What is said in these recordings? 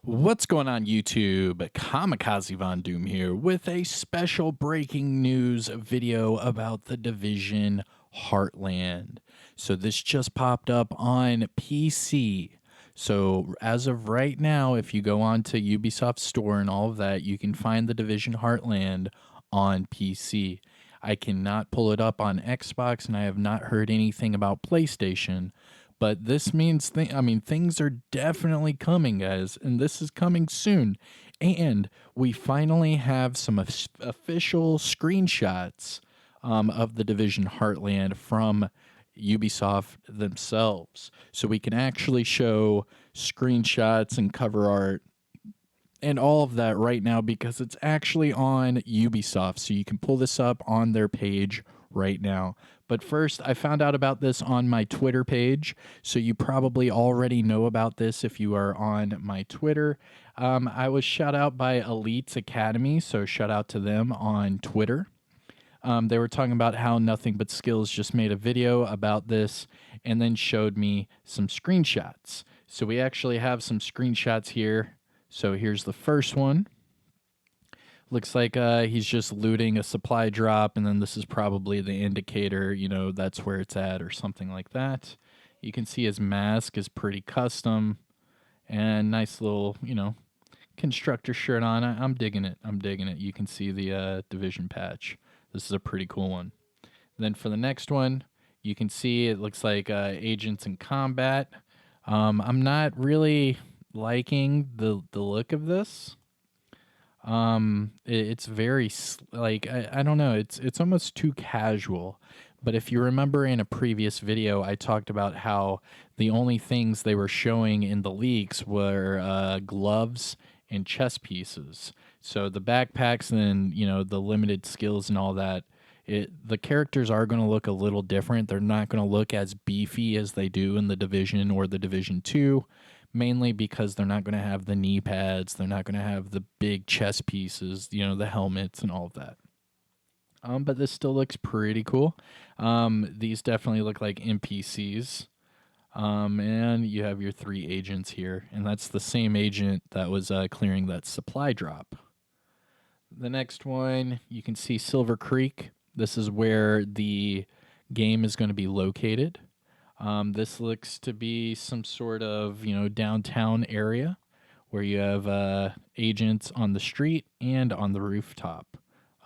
What's going on YouTube? Kamikazevondoom here with a special breaking news video about the Division Heartland. So this just popped up on PC. So as of right now, if you go on to Ubisoft store and all of that, you can find the Division Heartland on PC. I cannot pull it up on Xbox, and I have not heard anything about PlayStation. But this means, things are definitely coming, guys, and this is coming soon. And we finally have some official screenshots of the Division Heartland from Ubisoft themselves. So we can actually show screenshots and cover art and all of that right now because it's actually on Ubisoft. So you can pull this up on their page right now. But first, I found out about this on my Twitter page. So you probably already know about this if you are on my Twitter. I was shout out by Elites Academy. So shout out to them on Twitter. They were talking about how Nothing But Skills just made a video about this and then showed me some screenshots. So we actually have some screenshots here. So here's the first one. Looks like he's just looting a supply drop, and then this is probably the indicator, that's where it's at or something like that. You can see his mask is pretty custom and nice little, constructor shirt on. I'm digging it. I'm digging it. You can see the division patch. This is a pretty cool one. Then for the next one, you can see it looks like agents in combat. I'm not really liking the look of this. It's very I don't know, it's almost too casual. But if you remember in a previous video, I talked about how the only things they were showing in the leaks were gloves and chest pieces. So the backpacks and the limited skills and all that, the characters are going to look a little different. They're not going to look as beefy as they do in the Division or the Division 2, mainly because they're not going to have the knee pads. They're not going to have the big chest pieces, the helmets and all of that. But this still looks pretty cool. These definitely look like NPCs. And you have your 3 agents here, and that's the same agent that was clearing that supply drop. The next one, you can see Silver Creek. This is where the game is going to be located. This looks to be some sort of, downtown area where you have agents on the street and on the rooftop.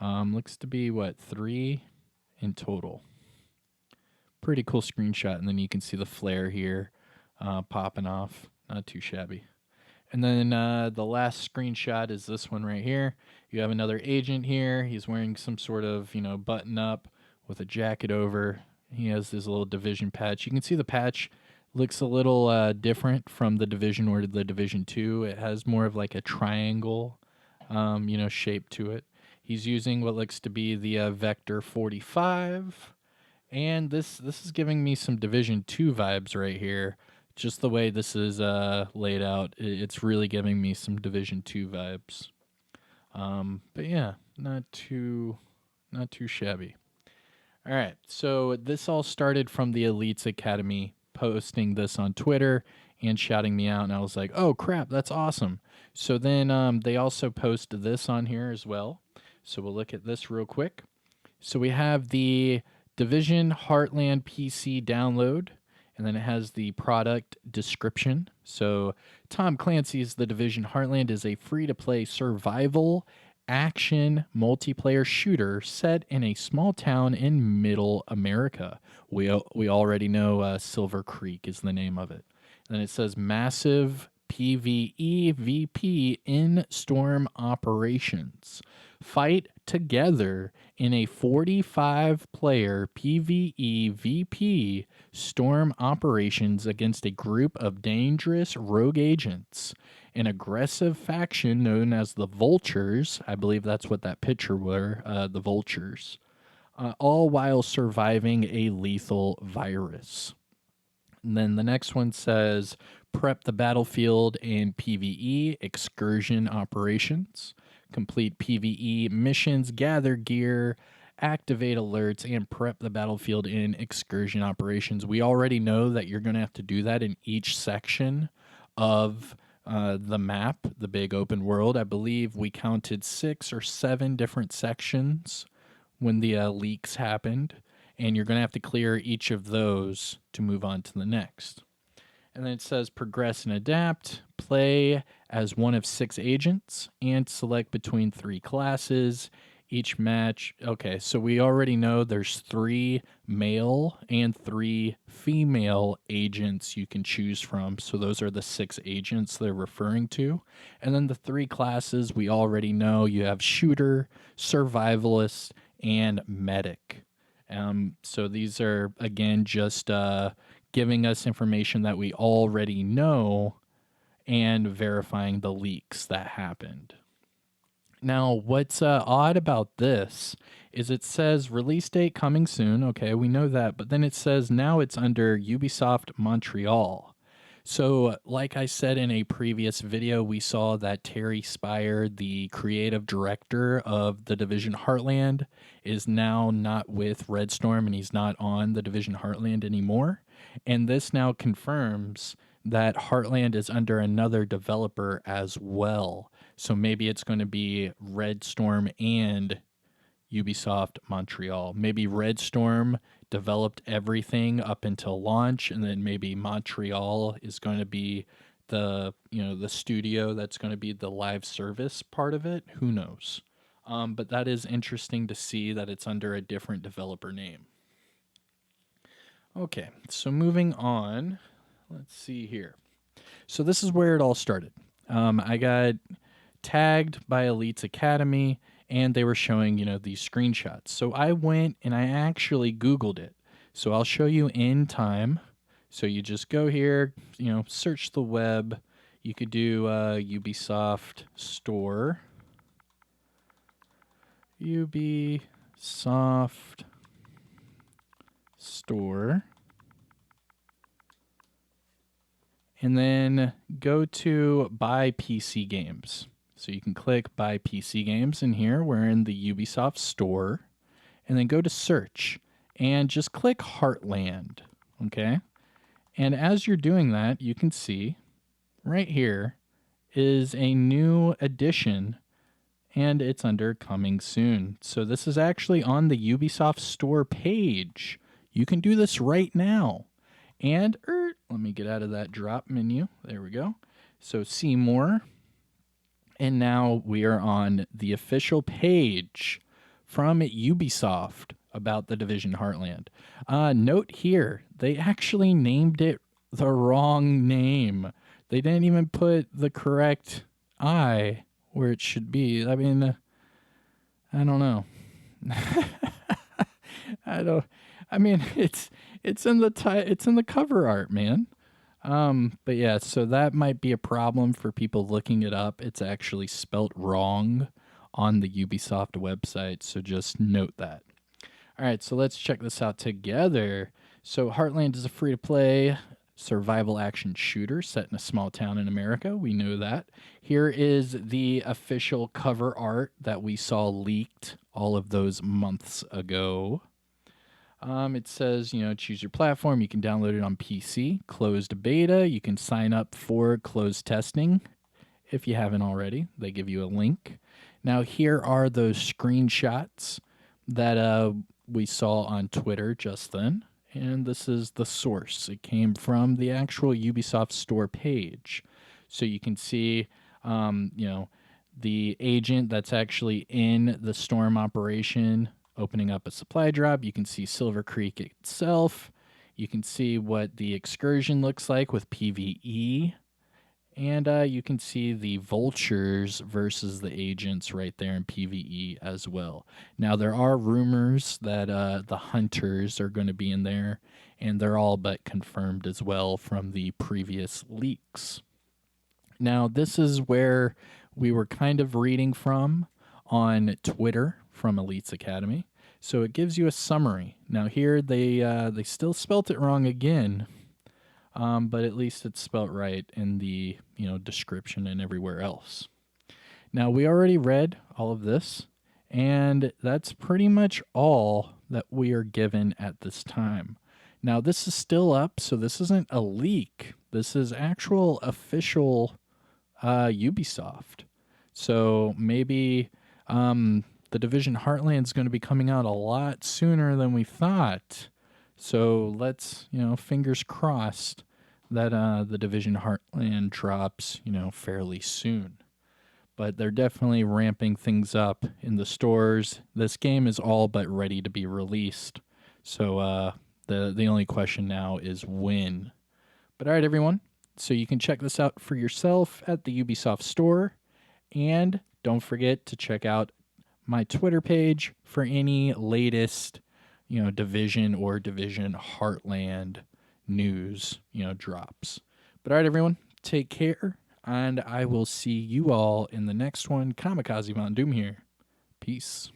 Looks to be, 3 in total. Pretty cool screenshot, and then you can see the flare here popping off. Not too shabby. And then the last screenshot is this one right here. You have another agent here. He's wearing some sort of, button up with a jacket over. He has this little division patch. You can see the patch looks a little different from the Division or the Division 2. It has more of like a triangle, shape to it. He's using what looks to be the Vector 45. And this is giving me some Division 2 vibes right here. Just the way this is laid out, it's really giving me some Division 2 vibes. But yeah, not too shabby. All right, so this all started from the Elites Academy posting this on Twitter and shouting me out, and I was like, oh crap, that's awesome. So then they also posted this on here as well. So we'll look at this real quick. So we have the Division Heartland PC download, and then it has the product description. So Tom Clancy's The Division Heartland is a free-to-play survival action multiplayer shooter set in a small town in middle America. We already know Silver Creek is the name of it. And then it says massive PvE VP in storm operations. Fight together in a 45-player PvE VP storm operations against a group of dangerous rogue agents. An aggressive faction known as the Vultures, I believe that's what that picture were, the Vultures, all while surviving a lethal virus. And then the next one says prep the battlefield in PvE excursion operations, complete PvE missions, gather gear, activate alerts, and prep the battlefield in excursion operations. We already know that you're going to have to do that in each section of the map, the big open world. I believe we counted 6 or 7 different sections when the leaks happened, and you're going to have to clear each of those to move on to the next. And then it says progress and adapt, play as one of 6 agents, and select between 3 classes. Each match, okay, so we already know there's 3 male and 3 female agents you can choose from. So those are the 6 agents they're referring to. And then the 3 classes we already know, you have shooter, survivalist, and medic. So these are, again, just giving us information that we already know and verifying the leaks that happened. Now, what's odd about this is it says release date coming soon. Okay, we know that. But then it says now it's under Ubisoft Montreal. So, like I said in a previous video, we saw that Terry Spire, the creative director of The Division Heartland, is now not with Red Storm and he's not on The Division Heartland anymore. And this now confirms that Heartland is under another developer as well. So maybe it's going to be Red Storm and Ubisoft Montreal. Maybe Red Storm developed everything up until launch, and then maybe Montreal is going to be the studio that's going to be the live service part of it. Who knows? But that is interesting to see that it's under a different developer name. Okay, so moving on, let's see here. So this is where it all started. I got tagged by Elite's Academy, and they were showing, these screenshots. So I went and I actually Googled it. So I'll show you in time. So you just go here, search the web. You could do Ubisoft Store. Ubisoft Store. And then go to Buy PC Games. So you can click Buy PC Games in here. We're in the Ubisoft Store. And then go to Search. And just click Heartland. Okay? And as you're doing that, you can see right here is a new addition. And it's under Coming Soon. So this is actually on the Ubisoft Store page. You can do this right now. And let me get out of that drop menu. There we go. So see more. And now we are on the official page from Ubisoft about The Division Heartland. Note here, they actually named it the wrong name. They didn't even put the correct I where it should be. I mean, I don't know. It's in the cover art, man. But yeah, so that might be a problem for people looking it up. It's actually spelt wrong on the Ubisoft website, so just note that. All right, so let's check this out together. So Heartland is a free-to-play survival action shooter set in a small town in America. We know that. Here is the official cover art that we saw leaked all of those months ago. It says, choose your platform. You can download it on PC, closed beta. You can sign up for closed testing if you haven't already. They give you a link. Now, here are those screenshots that we saw on Twitter just then. And this is the source. It came from the actual Ubisoft Store page. So you can see, the agent that's actually in the storm operation opening up a supply drop. You can see Silver Creek itself. You can see what the excursion looks like with PvE. And you can see the vultures versus the agents right there in PvE as well. Now, there are rumors that the hunters are going to be in there, and they're all but confirmed as well from the previous leaks. Now, this is where we were kind of reading from on Twitter from Elite's Academy. So it gives you a summary. Now, here they still spelt it wrong again. But at least it's spelt right in the description and everywhere else. Now, we already read all of this, and that's pretty much all that we are given at this time. Now, this is still up, so this isn't a leak. This is actual official Ubisoft. So maybe the Division Heartland is going to be coming out a lot sooner than we thought. So let's, fingers crossed that the Division Heartland drops, fairly soon. But they're definitely ramping things up in the stores. This game is all but ready to be released. So the only question now is when. But all right, everyone. So you can check this out for yourself at the Ubisoft store. And don't forget to check out my Twitter page for any latest, Division or Division Heartland news, drops. But all right, everyone, take care. And I will see you all in the next one. Kamikazevondoom here. Peace.